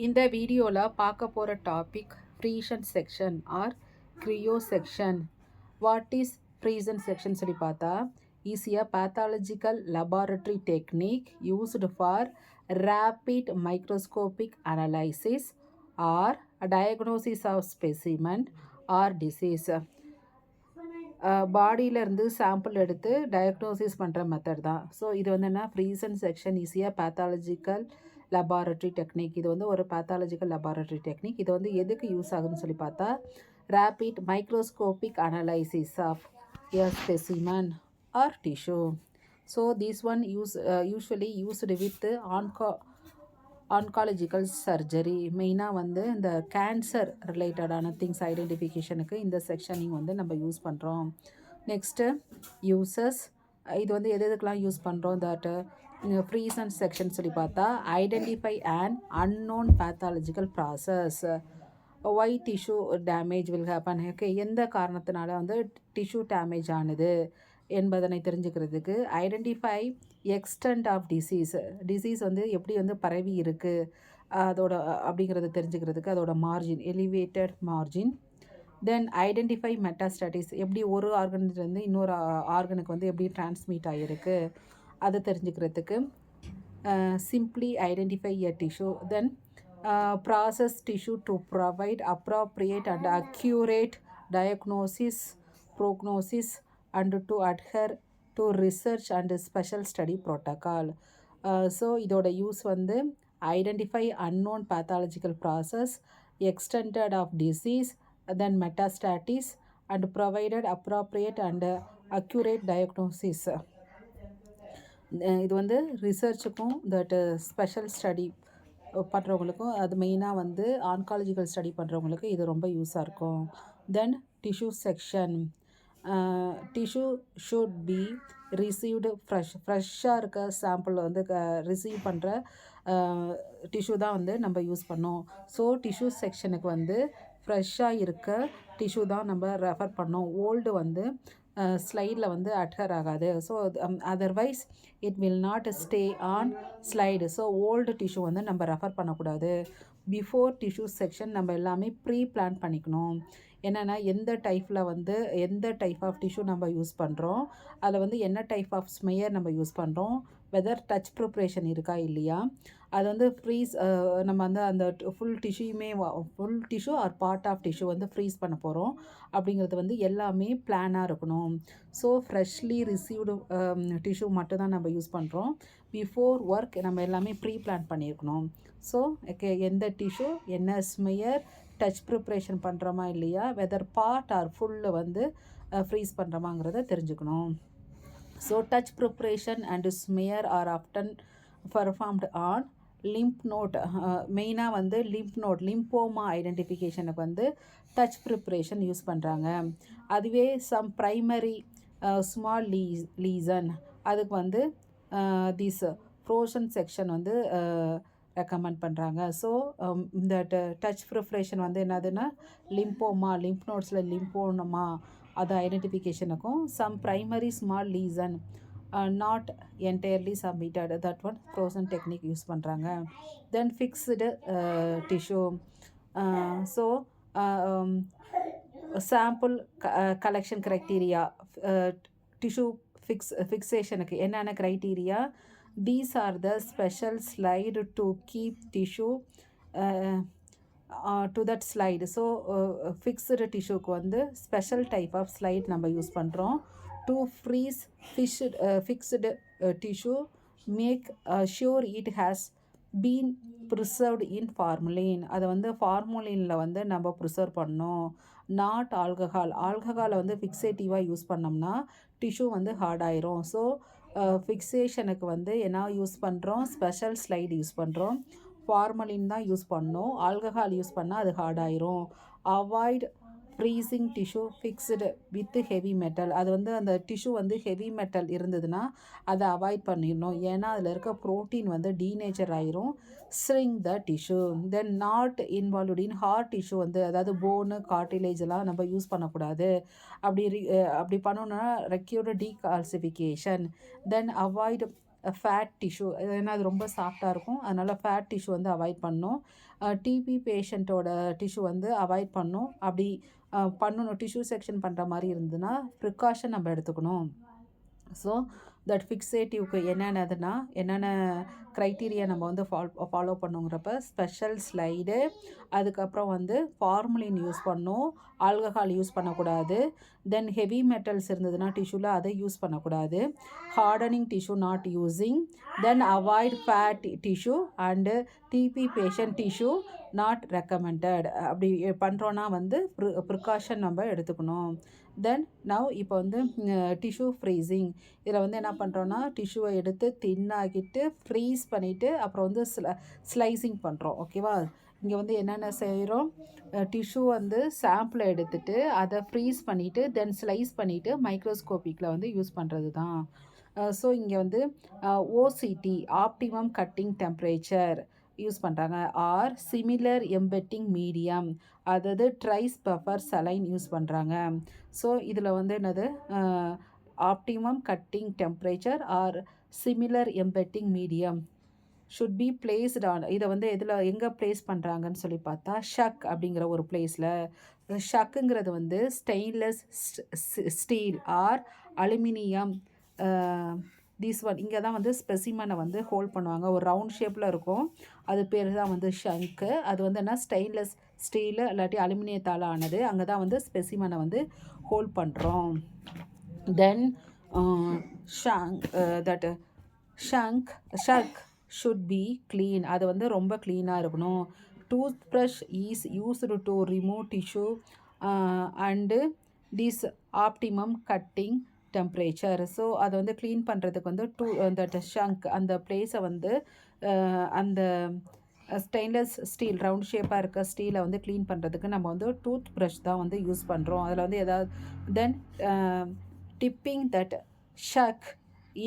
இந்த வீடியோவில் பார்க்க போகிற topic frozen section or cryo section. What is frozen section சொல்லி பார்த்தா ஈஸியாக pathological laboratory technique used for rapid microscopic analysis or diagnosis of specimen or disease. பாடியிலேருந்து சாம்பிள் எடுத்து டயக்னோசிஸ் பண்ணுற மெத்தட் தான். ஸோ இது வந்து என்ன ஃப்ரீசன் செக்ஷன் ஈஸியாக பேத்தாலஜிக்கல் லெபார்டரி டெக்னிக். இது வந்து ஒரு பேத்தாலஜிக்கல் லெபார்டரி டெக்னிக். இது வந்து எதுக்கு யூஸ் ஆகுதுன்னு சொல்லி பார்த்தா rapid microscopic analysis of a specimen or tissue. So this one usually used with oncological surgery. மெயினாக வந்து இந்த கேன்சர் ரிலேட்டடான திங்ஸ் ஐடென்டிஃபிகேஷனுக்கு இந்த செக்ஷனிங் வந்து நம்ம யூஸ் பண்ணுறோம். Next uses. இது வந்து எதுக்கெலாம் யூஸ் பண்ணுறோம் தட் ஃப்ரீசன் செக்ஷன் சொல்லி பார்த்தா identify and unknown pathological process. Why tissue damage will happen. Okay, எந்த காரணத்தினால வந்து டிஷ்யூ டேமேஜ் ஆனது என்பதனை தெரிஞ்சுக்கிறதுக்கு ஐடென்டிஃபை எக்ஸ்டென்ட் ஆஃப் டிசீஸ் வந்து எப்படி வந்து பரவி இருக்குது அதோட அப்படிங்கிறத தெரிஞ்சுக்கிறதுக்கு அதோட மார்ஜின் எலிவேட்டட் மார்ஜின். தென் ஐடென்டிஃபை மெட்டாஸ்டாட்டிஸ், எப்படி ஒரு ஆர்கன்லேருந்து இன்னொரு ஆர்கனுக்கு வந்து எப்படி டிரான்ஸ்மிட் ஆகிருக்கு அதை தெரிஞ்சுக்கிறதுக்கு simply identify a tissue. Then process tissue to provide appropriate and accurate diagnosis prognosis and to adhere to research and special study protocol. So இதோட யூஸ் வந்து identify unknown pathological process, extended of disease, then metastasis and provided appropriate and accurate diagnosis. இது வந்து ரிசர்ச்சுக்கும் that special study பண்ணுறவங்களுக்கும் அது மெயினாக வந்து ஆன்காலஜிக்கல் study பண்ணுறவங்களுக்கு இது ரொம்ப யூஸாக இருக்கும். தென் tissue section. Tissue should be received ஃப்ரெஷ்ஷாக இருக்க சாம்பிள் வந்து ரிசீவ் பண்ணுற டிஷ்யூ தான் வந்து நம்ம யூஸ் பண்ணோம். ஸோ டிஷ்யூ செக்ஷனுக்கு வந்து ஃப்ரெஷ்ஷாக இருக்க டிஷ்யூ தான் நம்ம ரெஃபர் பண்ணோம். ஓல்டு வந்து ஸ்லைடில் வந்து அட்ஹர் ஆகாது. So otherwise it will not stay on slide. So old tissue வந்து நம்ம ரெஃபர் பண்ணக்கூடாது. பிஃபோர் டிஷ்யூ செக்ஷன் நம்ம எல்லாமே ப்ரீ பிளான் பண்ணிக்கணும். என்னென்னா எந்த டைப் ஆஃப் டிஷ்யூ நம்ம யூஸ் பண்ணுறோம், அதில் வந்து என்ன டைப் ஆஃப் ஸ்மெயர் நம்ம யூஸ் பண்ணுறோம், வெதர் டச் ப்ரிப்ரேஷன் இருக்கா இல்லையா, அது வந்து ஃப்ரீஸ் நம்ம வந்து அந்த full tissue or part of tissue வந்து ஃப்ரீஸ் பண்ண போகிறோம் அப்படிங்கிறது வந்து எல்லாமே பிளானாக இருக்கணும். ஸோ ஃப்ரெஷ்லி ரிசீவ்டு டிஷ்யூ மட்டும்தான் நம்ம யூஸ் பண்ணுறோம். பிஃபோர் ஒர்க் நம்ம எல்லாமே ப்ரீ பிளான் பண்ணியிருக்கணும். ஸோ எந்த டிஷ்யூ என்ன ஸ்மெயர் டச் ப்ரிப்ரேஷன் பண்ணுறோமா இல்லையா, வெதர் பார்ட் ஆர் ஃபுல்லு வந்து ஃப்ரீஸ் பண்ணுறோமாங்கிறத தெரிஞ்சுக்கணும். So touch preparation and smear are often performed on lymph node. மெயினாக வந்து லிம்போமா ஐடென்டிஃபிகேஷனுக்கு வந்து டச் ப்ரிப்ரேஷன் யூஸ் பண்ணுறாங்க. அதுவே சம் ப்ரைமரி ஸ்மால் லீசன் அதுக்கு வந்து திஸ் ஃப்ரோசன் செக்ஷன் வந்து ரெக்கமெண்ட் பண்ணுறாங்க. ஸோ இந்த டச் ப்ரிப்ரேஷன் வந்து என்னதுன்னா லிம்போமா, லிம்ப் நோட்ஸில் லிம்போனமா அது ஐடென்டிஃபிகேஷனுக்கும் some primary small lesion not entirely submitted, that one frozen technique use பண்ணுறாங்க. Then fixed tissue. So sample collection criteria, tissue ஃபிக்ஸேஷனுக்கு என்னென்ன criteria, these are the special slide to keep tissue to that slide. So fixed டிஷ்யூக்கு வந்து special type of slide நம்ம use பண்ணுறோம். To freeze fixed tissue make sure it has been preserved in formalin. அதை வந்து ஃபார்முலினில் வந்து நம்ம preserve பண்ணோம். Not ஆல்கஹாலை வந்து ஃபிக்ஸேட்டிவாக யூஸ் பண்ணோம்னா டிஷ்யூ வந்து ஹார்ட் ஆயிரும். ஸோ ஃபிக்ஸேஷனுக்கு வந்து என்ன யூஸ் பண்ணுறோம், ஸ்பெஷல் ஸ்லைடு யூஸ் பண்ணுறோம். ஃபார்மலின் தான் யூஸ் பண்ணோம். ஆல்கஹால் யூஸ் பண்ணால் அது ஹார்ட் ஆயிரும். Avoid freezing tissue fixed with heavy metal. அது வந்து அந்த டிஷ்யூ வந்து ஹெவி மெட்டல் இருந்ததுன்னா அதை அவாய்ட் பண்ணிடணும். ஏன்னா அதில் இருக்க ப்ரோட்டீன் வந்து டீநேச்சர் ஆயிரும். Shrink the tissue. Then not involved in hard tissue வந்து அதாவது போனு கார்டிலேஜ் எல்லாம் நம்ம யூஸ் பண்ணக்கூடாது. அப்படி பண்ணணும்னா ரெக்யூர்டு டீகால்சிஃபிகேஷன். தென் அவாய்ட் ஃபேட் டிஷ்யூ, ஏன்னா அது ரொம்ப சாஃப்டாக இருக்கும், அதனால் ஃபேட் டிஷ்யூ வந்து அவாய்ட் பண்ணணும். டிபி பேஷண்ட்டோட டிஷ்யூ வந்து அவாய்ட் பண்ணணும். அப்படி பண்ணணும், டிஷ்யூ செக்ஷன் பண்ணுற மாதிரி இருந்ததுன்னா ப்ரிகாஷன் நம்ம எடுத்துக்கணும். ஸோ தட் ஃபிக்ஸேட்டிவ்க்கு என்னென்ன க்ரைட்டீரியா நம்ம வந்து ஃபாலோ பண்ணுங்கிறப்ப ஸ்பெஷல் ஸ்லைடு, அதுக்கப்புறம் வந்து ஃபார்மலின் யூஸ் பண்ணணும், ஆல்கஹால் யூஸ் பண்ணக்கூடாது, தென் ஹெவி மெட்டல்ஸ் இருந்ததுன்னா டிஷ்யூவில் அதை யூஸ் பண்ணக்கூடாது, hardening tissue not using, then avoid fat tissue and TB patient tissue not recommended. அப்படி பண்ணுறோன்னா வந்து ப்ரிகாஷன் நம்ம எடுத்துக்கணும். தென் நவ் இப்போ வந்து டிஷ்யூ ஃப்ரீசிங், இதில் வந்து என்ன பண்ணுறோன்னா டிஷ்யூவை எடுத்து தின்னாகிட்டு ஃப்ரீஸ் பண்ணிவிட்டு அப்புறம் வந்து ஸ்லைசிங் பண்ணுறோம். ஓகேவா? இங்கே வந்து என்னென்ன செய்கிறோம், டிஷ்யூ வந்து சாம்பிளை எடுத்துகிட்டு அதை ஃப்ரீஸ் பண்ணிவிட்டு தென் ஸ்லைஸ் பண்ணிவிட்டு மைக்ரோஸ்கோப்பிக்கில் வந்து யூஸ் பண்ணுறது தான். ஸோ இங்கே வந்து OCT optimum cutting temperature use பண்ணுறாங்க, ஆர் சிமிலர் எம்பெட்டிங் மீடியம், அதாவது ட்ரைஸ் பஃபர் சலைன் யூஸ் பண்ணுறாங்க. ஸோ இதில் வந்து என்னது, optimum cutting temperature or similar embedding medium should be placed on, இதை வந்து எங்கே பிளேஸ் பண்ணுறாங்கன்னு சொல்லி பார்த்தா ஷக் அப்படிங்கிற ஒரு பிளேஸில். ஷக்குங்கிறது வந்து stainless steel or aluminium, these one இங்கே தான் வந்து ஸ்பெசிமனை வந்து ஹோல்ட் பண்ணுவாங்க. ஒரு ரவுண்ட் ஷேப்பில் இருக்கும், அது பேர் தான் வந்து ஷங்க்கு. அது வந்து என்ன, ஸ்டெயின்லெஸ் ஸ்டீலு இல்லாட்டி அலுமினியத்தால் ஆனது. அங்கே தான் வந்து ஸ்பெசிமனை வந்து ஹோல்ட் பண்ணுறோம். தென் ஷக் ஷுட் பி க்ளீன், அது வந்து ரொம்ப க்ளீனாக இருக்கணும். Tooth brush is used to remove tissue and this optimum cutting temperature. So அதை வந்து க்ளீன் பண்ணுறதுக்கு வந்து தட் ஷங்க் அந்த பிளேஸை வந்து அந்த ஸ்டெயின்லெஸ் ஸ்டீல் ரவுண்ட் ஷேப்பாக இருக்க ஸ்டீலை வந்து க்ளீன் பண்ணுறதுக்கு நம்ம வந்து டூத் ப்ரஷ் தான் வந்து யூஸ் பண்ணுறோம். அதில் வந்து எதாவது then dipping that chuck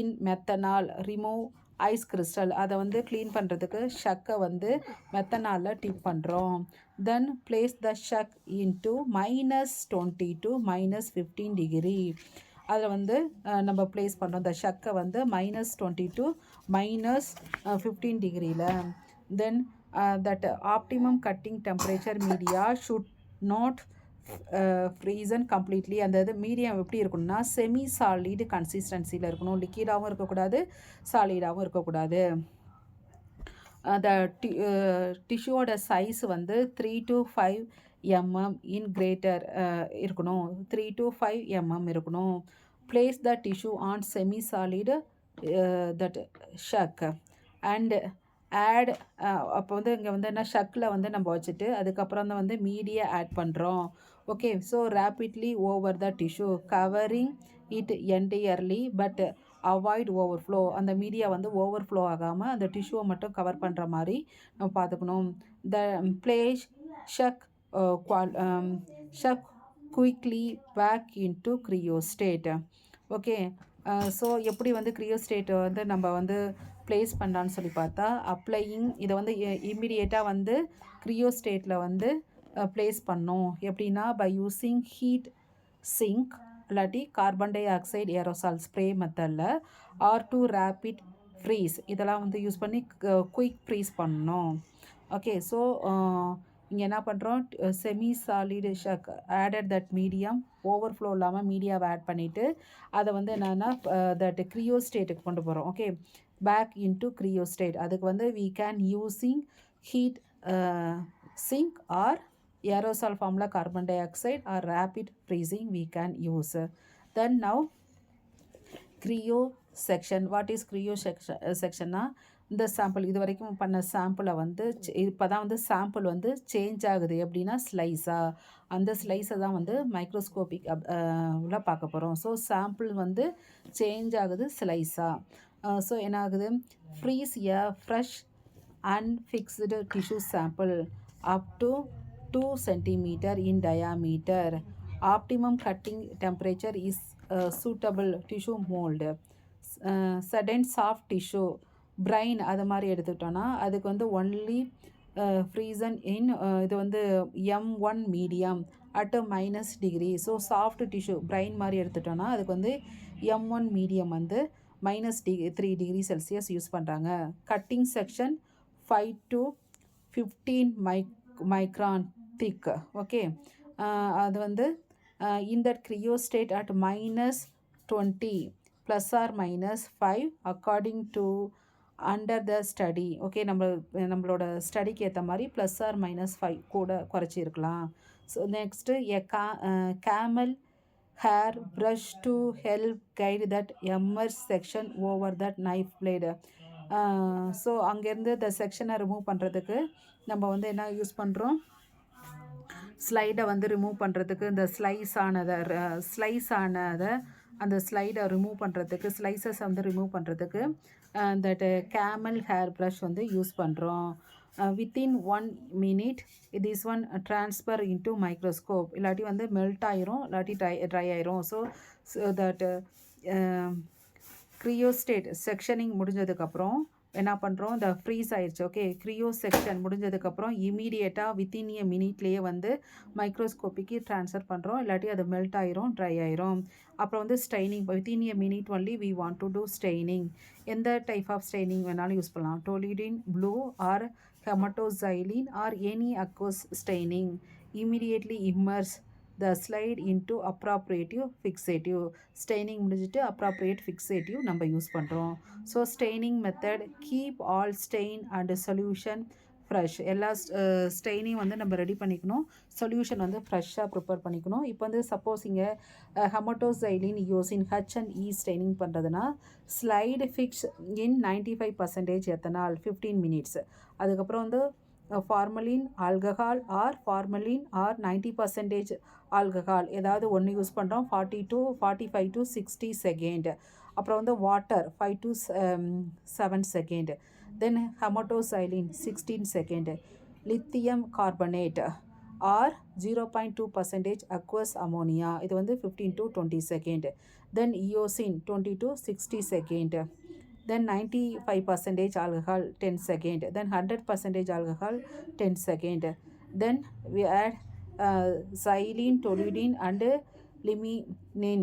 in methanol remove ice crystal, அதை வந்து க்ளீன் பண்ணுறதுக்கு ஷக்கை வந்து மெத்தனாலில் டிப் பண்ணுறோம். Then place the chuck into -20 to -15 degree, அதில் வந்து நம்ம பிளேஸ் பண்ணுறோம் இந்த ஷக்கை வந்து -20 to -15 டிகிரியில். Then that optimum cutting temperature media should not frozen completely, அந்த இது மீடியம் எப்படி இருக்கணும்னா செமி சாலிட் கன்சிஸ்டன்சியில் இருக்கணும், லிக்விடாகவும் இருக்கக்கூடாது, சாலிடாகவும் இருக்கக்கூடாது. அந்த டிஷ்யூவோட சைஸ் வந்து 3 to 5 mm இன் கிரேட்டர் இருக்கணும், 3 to 5 mm இருக்கணும். Place the tissue on semi solid that chuck and add, அப்போ வந்து இங்கே வந்து என்ன ஷக்கில் வந்து நம்ம வச்சுட்டு அதுக்கப்புறம் தான் வந்து மீடியா ஆட் பண்ணுறோம். Okay, so rapidly over the tissue covering it entirely but avoid overflow, அந்த மீடியா வந்து ஓவர்ஃப்ளோ ஆகாமல் அந்த டிஷ்யூவை மட்டும் கவர் பண்ணுற மாதிரி நம்ம பார்த்துக்கணும். The place chuck quickly back into cryostat. Okay, so எப்படி வந்து க்ரியோஸ்டேட் வந்து நம்ம வந்து ப்ளேஸ் பண்ணலான்னு சொல்லி பார்த்தா அப்ளையிங், இதை வந்து இம்மிடியேட்டாக வந்து க்ரியோஸ்டேட்டில் வந்து ப்ளேஸ் பண்ணோம். எப்படின்னா பை யூஸிங் ஹீட் சிங்க் இல்லாட்டி carbon dioxide aerosol spray மெத்தடில் ஆர் டு ரேபிட் ஃப்ரீஸ், இதெல்லாம் வந்து யூஸ் பண்ணி குயிக் ஃப்ரீஸ் பண்ணணும். ஓகே, ஸோ இங்கே என்ன பண்ணுறோம், semi solid chuck added that medium, overflow இல்லாமல் மீடியாவை ஆட் பண்ணிவிட்டு அதை வந்து என்னென்னா தட் க்ரியோஸ்டேட்டுக்கு கொண்டு போகிறோம். ஓகே, பேக் இன்டு க்ரியோஸ்டேட், அதுக்கு வந்து we can using heat sink or aerosol formula carbon dioxide or rapid freezing we can use. Then now cryo section, what is cryo section னா இந்த சாம்பிள் இது வரைக்கும் பண்ண சாம்பிளை வந்து இப்போ தான் வந்து சாம்பிள் வந்து சேஞ்ச் ஆகுது, எப்படின்னா ஸ்லைஸாக, அந்த ஸ்லைஸை தான் வந்து மைக்ரோஸ்கோபிக் பார்க்க போகிறோம். ஸோ சாம்பிள் வந்து சேஞ்ச் ஆகுது ஸ்லைஸாக. ஸோ என்ன ஆகுது, freeze a fresh unfixed tissue sample up to 2 cm in diameter. Optimum cutting temperature is suitable tissue mold. Sudden soft tissue brain அது மாதிரி எடுத்துக்கிட்டோன்னா அதுக்கு வந்து ஒன்லி ஃப்ரீசன் இன் இது வந்து M1 medium at -degree. So soft tissue brain மாதிரி எடுத்துட்டோன்னா அதுக்கு வந்து M1 மீடியம் வந்து -3 degree Celsius யூஸ் பண்ணுறாங்க. Cutting section 5 to 15 micron thick. Okay, அது வந்து in that cryostate at -20 ±5 according to under the study. Okay, நம்மளோட ஸ்டடிக்கு ஏற்ற மாதிரி +or-5 கூட குறைச்சிருக்கலாம். So next camel hair brush to help guide that immerse section over that knife blade. So அங்கேருந்து இந்த செக்ஷனை ரிமூவ் பண்ணுறதுக்கு நம்ம வந்து என்ன யூஸ் பண்ணுறோம், ஸ்லைடை வந்து ரிமூவ் பண்ணுறதுக்கு இந்த ஸ்லைஸ் ஆனதை அந்த ஸ்லைடை ரிமூவ் பண்ணுறதுக்கு, ஸ்லைசஸ் வந்து ரிமூவ் பண்ணுறதுக்கு தட் கேமல் ஹேர் ப்ரஷ் வந்து யூஸ் பண்ணுறோம். Within 1 minute this one transfer into microscope. இல்லாட்டி வந்து மெல்ட் ஆயிரும், இல்லாட்டி ட்ரை ஆயிரும். ஸோ தட் கிரியோஸ்டேட் செக்ஷனிங் முடிஞ்சதுக்கப்புறம் என்ன பண்ணுறோம், இந்த ஃப்ரீஸ் ஆயிடுச்சு. ஓகே, க்ரியோ செக்ஷன் முடிஞ்சதுக்கப்புறம் இமீடியட்டாக வித்தின் எ மினிட்லேயே வந்து மைக்ரோஸ்கோப்பிக்கு ட்ரான்ஸ்ஃபர் பண்ணுறோம், இல்லாட்டி அது மெல்ட் ஆயிரும், ட்ரை ஆயிரும். அப்புறம் வந்து staining within a minute only we want to do staining. எந்த டைப் ஆஃப் ஸ்டெய்னிங் வேணாலும் யூஸ் பண்ணலாம், toluidine blue or hematoxylin or any aqueous staining. Immediately immerse the slide into appropriate fixative. Staining முடிஞ்சிட்டு appropriate fixative நம்ம use பண்ணுறோம். So staining method keep all stain and solution fresh. எல்லா staining வந்து நம்ம ready பண்ணிக்கணும், solution வந்து ஃப்ரெஷ்ஷாக prepare பண்ணிக்கணும். இப்போ வந்து சப்போஸ் இங்கே ஹெமட்டோசைலின் யோசின் H&E ஸ்டெய்னிங் பண்ணுறதுனா slide fix in 95% ethanol 15 minutes. அதுக்கப்புறம் வந்து formalin alcohol or formalin or 90% alcohol ஏதாவது ஒன்று யூஸ் பண்ணுறோம், 45 to 60 செகண்ட். அப்புறம் வந்து water 5 to 7 second. Then hematoxylin 16 second. Lithium carbonate or 0.2% aqueous ammonia, இது வந்து 15 to 20 second. Then eosin 20 to 60 second. then 95% alcohol 10 second, then 100% alcohol 10 second. Then we add xylene, toluidine and liminin.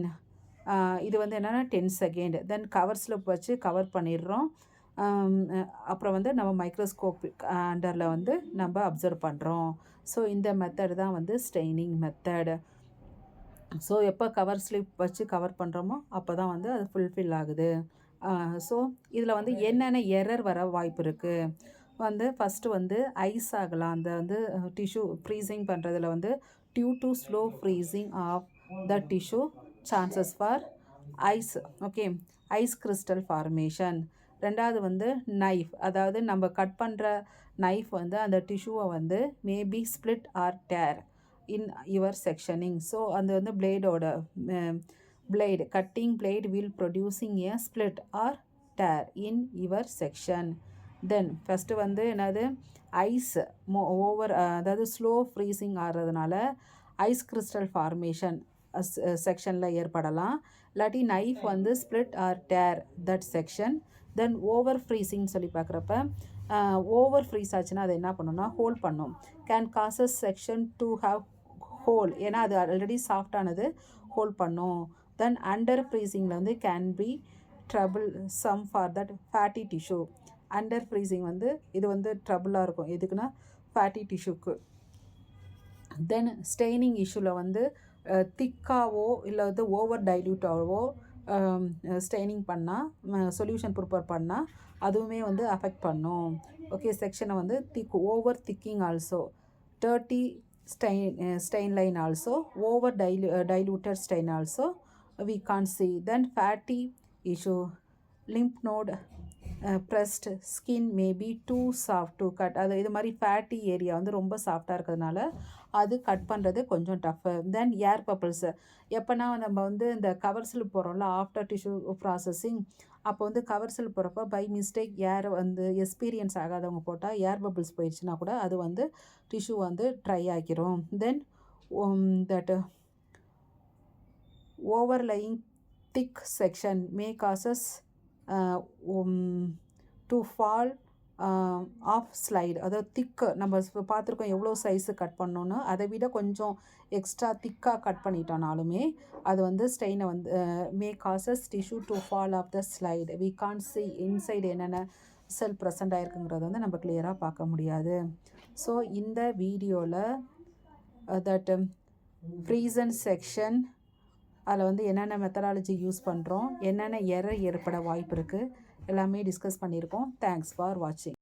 இது வந்து என்னென்னா 10 second. தென் cover slip வச்சு cover பண்ணிடுறோம். அப்புறம் வந்து நம்ம மைக்ரோஸ்கோப்பிக் அண்டரில் வந்து நம்ம அப்சர்வ் பண்ணுறோம். ஸோ இந்த மெத்தட் தான் வந்து ஸ்டெய்னிங் மெத்தட். ஸோ எப்போ கவர் ஸ்லிப் வச்சு கவர் பண்ணுறோமோ அப்போ தான் வந்து அது ஃபுல்ஃபில் ஆகுது. ஸோ இதில் வந்து என்னென்ன எரர் வர வாய்ப்பு இருக்குது வந்து ஃபஸ்ட்டு வந்து ஐஸ் ஆகலாம். அந்த வந்து டிஷ்யூ ஃப்ரீசிங் பண்ணுறதுல வந்து due to slow freezing of the tissue chances for ice. Okay, ice crystal formation. ரெண்டாவது வந்து நைஃப், அதாவது நம்ம கட் பண்ணுற நைஃப் வந்து அந்த டிஷ்யூவை வந்து maybe split or tear in your sectioning. So அந்த வந்து blade cutting blade will producing a split or tear in your section. Then first வந்து என்னது ஐஸ் ஓவர், அதாவது ஸ்லோ ஃப்ரீசிங் ஆகிறதுனால ஐஸ் கிறிஸ்டல் ஃபார்மேஷன் செக்ஷனில் ஏற்படலாம். இல்லாட்டி நைஃப் வந்து split or tear that section. Then over freezing சொல்லி பார்க்குறப்ப ஓவர் ஃப்ரீஸ் ஆச்சுன்னா அது என்ன பண்ணுன்னா ஹோல்ட் பண்ணும். Can causes section to have whole, ஏன்னா அது ஆல்ரெடி சாஃப்டானது ஹோல்ட் பண்ணும். தென் அண்டர் ஃப்ரீசிங்கில் வந்து can be troublesome for that fatty tissue. Under freezing வந்து இது வந்து ட்ரபுளாக இருக்கும், எதுக்குன்னா ஃபேட்டி டிஷ்யூக்கு. தென் ஸ்டெய்னிங் இஷ்யூவில் வந்து திக்காவோ இல்லை வந்து ஓவர் டைல்யூட்டாவோ ஸ்டெய்னிங் பண்ணால் சொல்யூஷன் ப்ரிப்பேர் பண்ணால் அதுவுமே வந்து அஃபெக்ட் பண்ணும். ஓகே, செக்ஷனை வந்து over thicking also, dirty stain line also, over diluted stain also we can't see. Then fatty issue, lymph node pressed skin may be too soft to cut. அது இது மாதிரி fatty area வந்து ரொம்ப சாஃப்டாக இருக்கிறதுனால அது கட் பண்ணுறது கொஞ்சம் டஃப்பு. தென் ஏர் பப்பிள்ஸ், எப்போனா நம்ம வந்து இந்த கவர் ஸ்லிப் போகிறோம்ல ஆஃப்டர் டிஷ்யூ ப்ராசஸிங், அப்போ வந்து கவர் ஸ்லிப் போகிறப்ப பை மிஸ்டேக் ஏர் வந்து எக்ஸ்பீரியன்ஸ் ஆகாதவங்க போட்டால் ஏர் பப்பிள்ஸ் போயிடுச்சுன்னா கூட அது வந்து டிஷ்யூ வந்து ட்ரை ஆக்கிரும். Then that overlying thick section may causes to fall off slide, அதாவது திக்கு நம்ம பார்த்துருக்கோம் எவ்வளோ சைஸு கட் பண்ணோன்னு, அதை விட கொஞ்சம் எக்ஸ்ட்ரா திக்காக கட் பண்ணிட்டோம்னாலுமே அது வந்து ஸ்டெயினை வந்து may causes tissue to fall off the slide. We can see inside என்னென்ன செல் ப்ரெசண்ட் ஆகிருக்குங்கிறத வந்து நம்ம கிளியராக பார்க்க முடியாது. ஸோ இந்த வீடியோவில் தட் ஃப்ரீசன் செக்ஷன் அதில் வந்து என்னென்ன மெத்தடாலஜி யூஸ் பண்ணுறோம், என்னென்ன எரர் ஏற்பட வாய்ப்பு இருக்குது எல்லாமே டிஸ்கஸ் பண்ணியிருக்கோம். தேங்க்ஸ் ஃபார் வாட்சிங்.